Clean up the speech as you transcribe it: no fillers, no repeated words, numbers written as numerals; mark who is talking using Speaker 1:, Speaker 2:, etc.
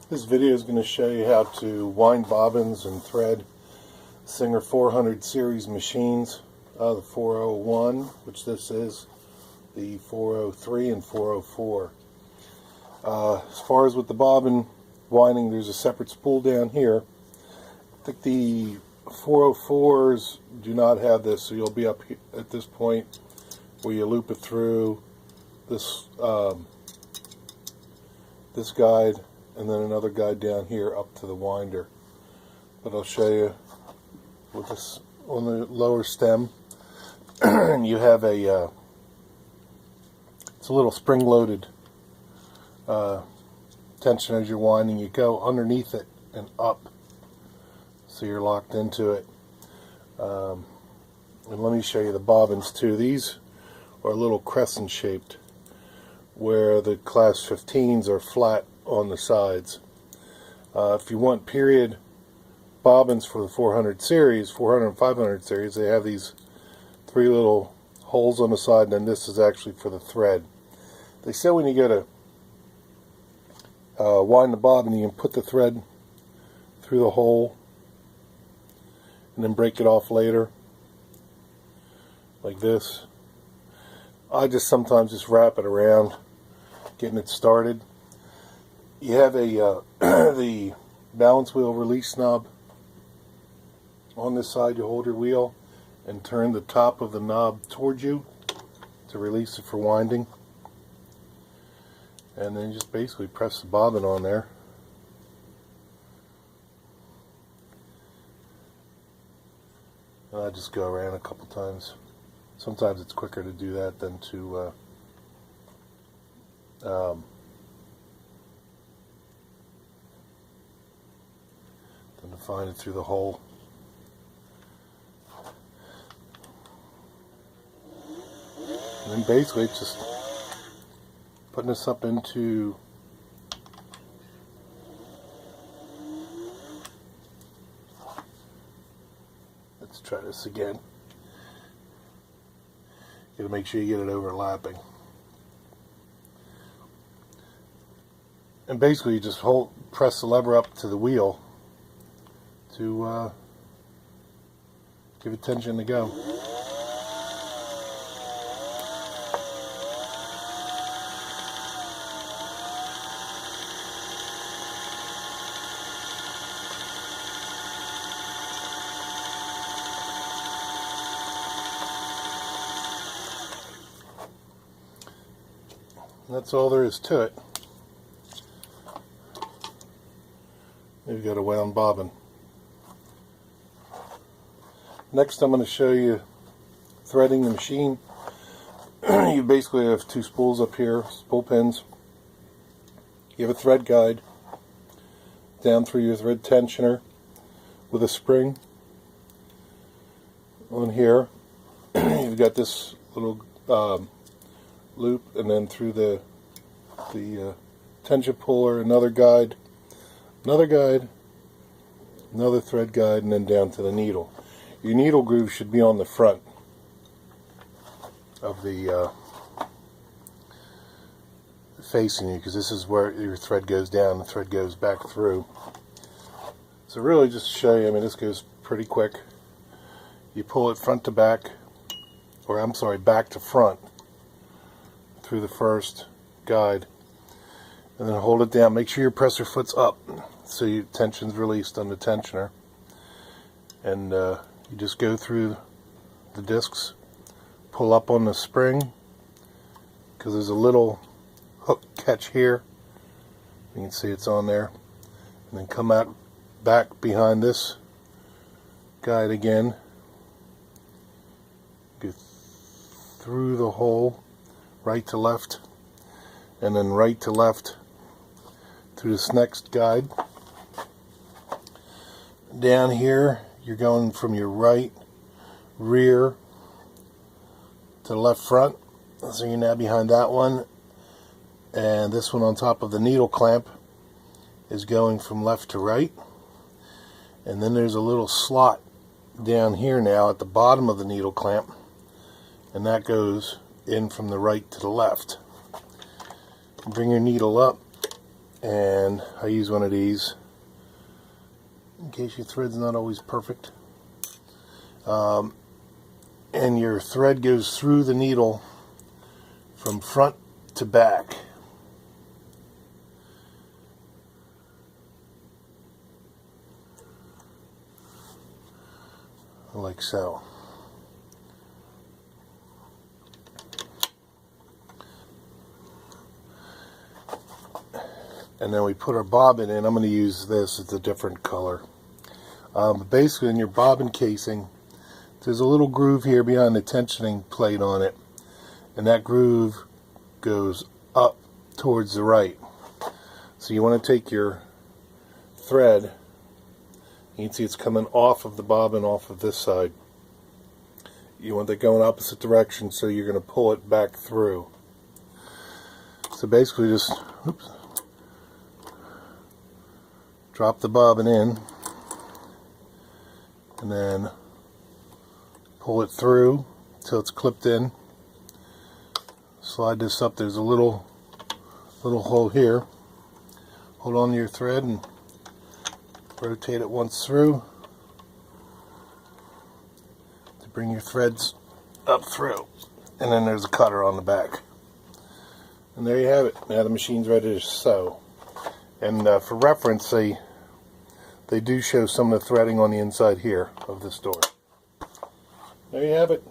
Speaker 1: This video is going to show you how to wind bobbins and thread Singer 400 series machines. The 401, which this is, the 403 and 404. As far as with the bobbin winding, there's a separate spool down here. I think the 404s do not have this, so you'll be up here at this point where you loop it through this this guide, and then another guide down here up to the winder. But I'll show you with this on the lower stem. You have a it's a little spring-loaded tension as you're winding. You go underneath it and up, so you're locked into it. And let me show you the bobbins too. These are a little crescent shaped, where the class 15s are flat on the sides. If you want period bobbins for the 400 series, 400 and 500 series, they have these three little holes on the side, and then this is actually for the thread. They say when you go to wind the bobbin, you can put the thread through the hole and then break it off later, like this. I just sometimes just wrap it around, getting it started. You have a the balance wheel release knob on this side. You hold your wheel and turn the top of the knob towards you to release it for winding, and then you just basically press the bobbin on there. And I just go around a couple times. Sometimes it's quicker to do that than to find it through the hole. And then basically it's just putting this up into let's try this again. You gotta make sure you get it overlapping. And basically you just press the lever up to the wheel to give it tension to go. And that's all there is to it. You've got a wound bobbin. Next, I'm going to show you threading the machine. You basically have two spools up here, spool pins. You have a thread guide down through your thread tensioner with a spring on here. You've got this little loop, and then through the tension puller, another guide, another thread guide, and then down to the needle. Your needle groove should be on the front of the facing you, because this is where your thread goes down, the thread goes back through. So really just to show you, I mean, this goes pretty quick. You pull it front to back, or I'm sorry, back to front through the first guide, and then hold it down. Make sure your presser foot's up so your tension's released on the tensioner, and you just go through the discs, pull up on the spring, because there's a little hook catch here. You can see it's on there, and then come out back behind this guide again, go through the hole, right to left, and then right to left through this next guide. Down here, you're going from your right rear to the left front, so you're now behind that one, and this one on top of the needle clamp is going from left to right. And then there's a little slot down here now at the bottom of the needle clamp, and that goes in from the right to the left. Bring your needle up and I use one of these in case your thread's not always perfect. And your thread goes through the needle from front to back. Like so. And then we put our bobbin in. I'm going to use this. It's a different color. Basically, in your bobbin casing, there's a little groove here behind the tensioning plate on it, and that groove goes up towards the right. So you want to take your thread. You can see it's coming off of the bobbin, off of this side. You want that going opposite direction, so you're going to pull it back through. So basically just drop the bobbin in, and then pull it through until it's clipped in. Slide this up. There's a little hole here. Hold on to your thread and rotate it once through to bring your threads up through, and then there's a cutter on the back, and there you have it. Now the machine's ready to sew. And for reference, they do show some of the threading on the inside here of this door. There you have it.